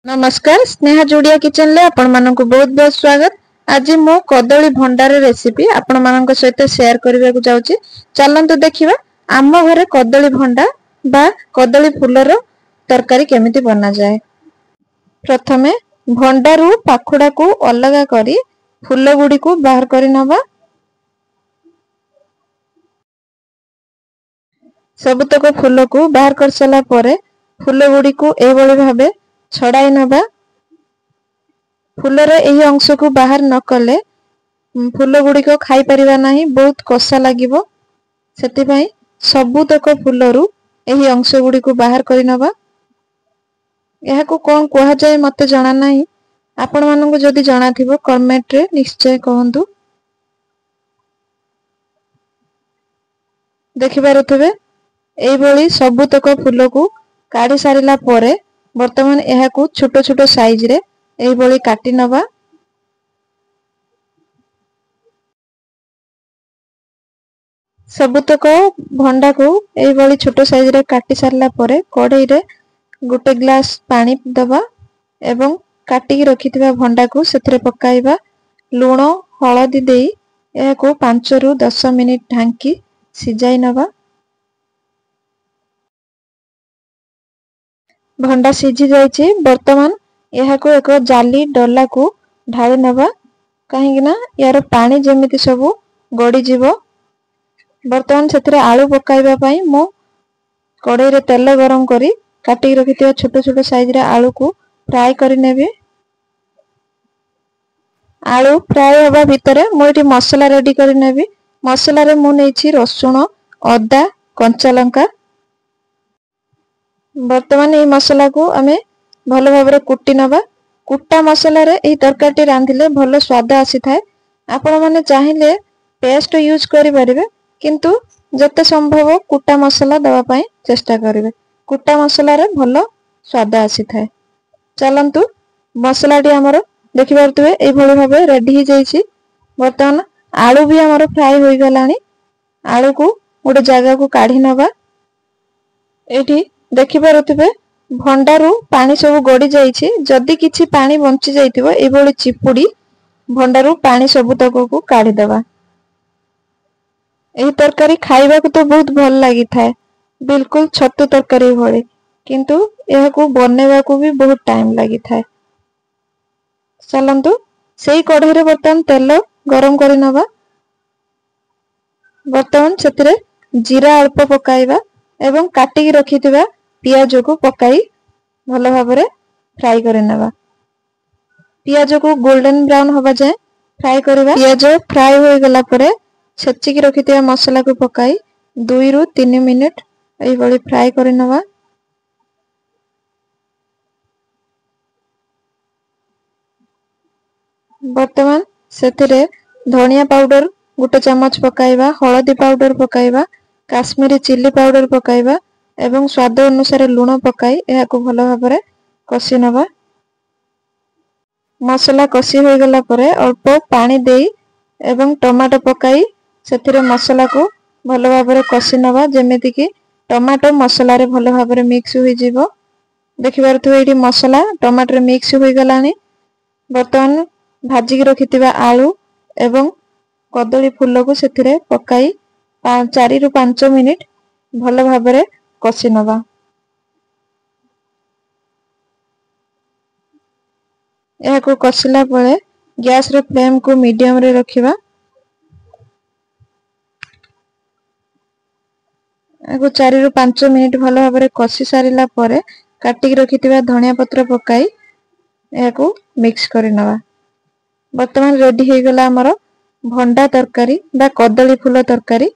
नमस्कार स्नेहा जोड़िया किचन ले आपण मानक बहुत बहुत स्वागत। आज मो कदली भंडार रेसिपी आपण मानक सहित शेयर करबा को जाउची। चलंतु देखिबा आम घरे कदली भंडा बा कदली फूलर तरकारी केमिति बना जाए। प्रथमे भंडारू पाखुडा को अलगा करी फूल गुडी को बाहर करी नबा। सबतक फूल को बाहर कर सला परे फूल गुडी को एभली भाबे छड़ाई नबा। फूलर यही अंश को बाहर न कले फूल गुडी को खाई परिबा नाही, बहुत कषा लागिबो। सेतिबाई सबुतक फूलरू यही अंश गुडी को बाहर करी नबा। यहा को कोन कोहा जाय मते जणा नाही, आपण माननको जदि जणा थिबो कमेंट रे निश्चय कहंतु। देखि पारुथबे एई भली सबुतक फूल को काढी सारिला परे वर्तमान यहा को छोटो छोटो साइज रे एई भली काटी नबा। सबुतक भंडा को एई भली छोटो साइज रे काटी सारला परे कढ़ाई रे गोटे ग्लास पानी दबा एवं काटी रखिथिबा भंडा को सेथरे पकाइबा। लूण हळदी देई एहा को 5 रु 10 मिनिट ढांकी सिजाई नबा। भंडा सिझी जाइछि। वर्तमान यहा को एक जाली डोला को ढाली नबा, कहीं ना यार पानी जेमिति सबु गड़ी जीवो। वर्तमान सेथरे आलू पकाइबा पई मो कढ़ाई रे तेल गरम करी काटी रखिथिबा छोटो छोटो साइज रे आलू को फ्राई करी नेबे। आलू फ्राई होबा भितरे मो एठी मसाला रेडी करी नेबी। मसाला रे मो नेछि रसुण, अदा, कंचा लंका। वर्तमान এই मसला को आमे भलो भाबरे कुटी नबा। कुटा मसला रे এই तरकारी रांधिले भलो स्वाद आसी थाए। आपण माने चाहिले पेस्ट यूज करि परिबे, किंतु जते संभव कुटा मसला दवा पई चेष्टा करिवे। कुटा मसला रे भलो स्वाद आसी थाए। चलंतु मसला डी हमर देखि पारतुवे एई भलो भाबे रेडी hi जाईछि। वर्तमान आलू भी हमर फ्राई होई गलानी। आलू को गोटे जगह को काढी नबा। एठी देखि पारुथिबे भंडारू पानी सब गड़ी जाइछि। जदि किछि पानी बंची जाइतिबो ए भली चिपुडी भंडारू पानी सब तक को काढी देबा। एही तरकारी खाइबा को तो बहुत भल लागि थाए, बिल्कुल छतु तरकारी भली, किंतु एहा को बनेबा को भी बहुत टाइम लागि थाए। चलंतु सेही कढ़ाई रे वर्तमान तेल गरम करि नबा। वर्तमान सेतिरे जीरा अल्प पकाइबा एवं काटी रखिथिबा पियाज को पकाई भलो भाबरे फ्राई करे नबा। पियाज को गोल्डन ब्राउन होबा जाय फ्राई करबा। पियाज फ्राई होई गला परे छेची की रखिथिबा मसाला को पकाई 2 रु 3 मिनिट एई भली फ्राई करे नबा। वर्तमान सेथिरे धनिया पाउडर गोटे चम्मच पकाइबा, हळदी पाउडर पकाइबा, काश्मीरी चिल्ली पाउडर पकाइबा एवं स्वाद अनुसार लूण पकाई एहा को भलो भाबरे कसी नबा। मसला कसी होई गला परे अल्प पानी देई एवं टमाटो पकाई सेथिरे मसला को भलो भाबरे कसी नबा, जेमिति कि टमाटो मसला रे भलो भाबरे मिक्स होई जीवो। देखि पारथु एठी मसला टमाटो रे मिक्स होई गलानी। वर्तमान भाजी की रखिथिबा आलू एवं कदली फूल को सेथिरे पकाई 4 रु 5 मिनिट भलो भाबरे कसी नबा। यह को कसिला पळे गैस रे फ्लेम को मीडियम रे रखिबा। एगो 4 रु 5 मिनिट भलो भाबरे कसी सारिला परे काटी रखिथिबा धनिया पत्र पकाई यह को मिक्स करि नबा। वर्तमान रेडी हे गला हमर भंडा तरकारी बा कदली फूल तरकारी।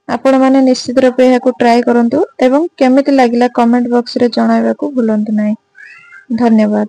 आपण माने निश्चित रूपे यह को ट्राई करंतु एवं केमिति लागिला कमेंट बॉक्स रे जणाइबा को भूलंतु नाही। धन्यवाद।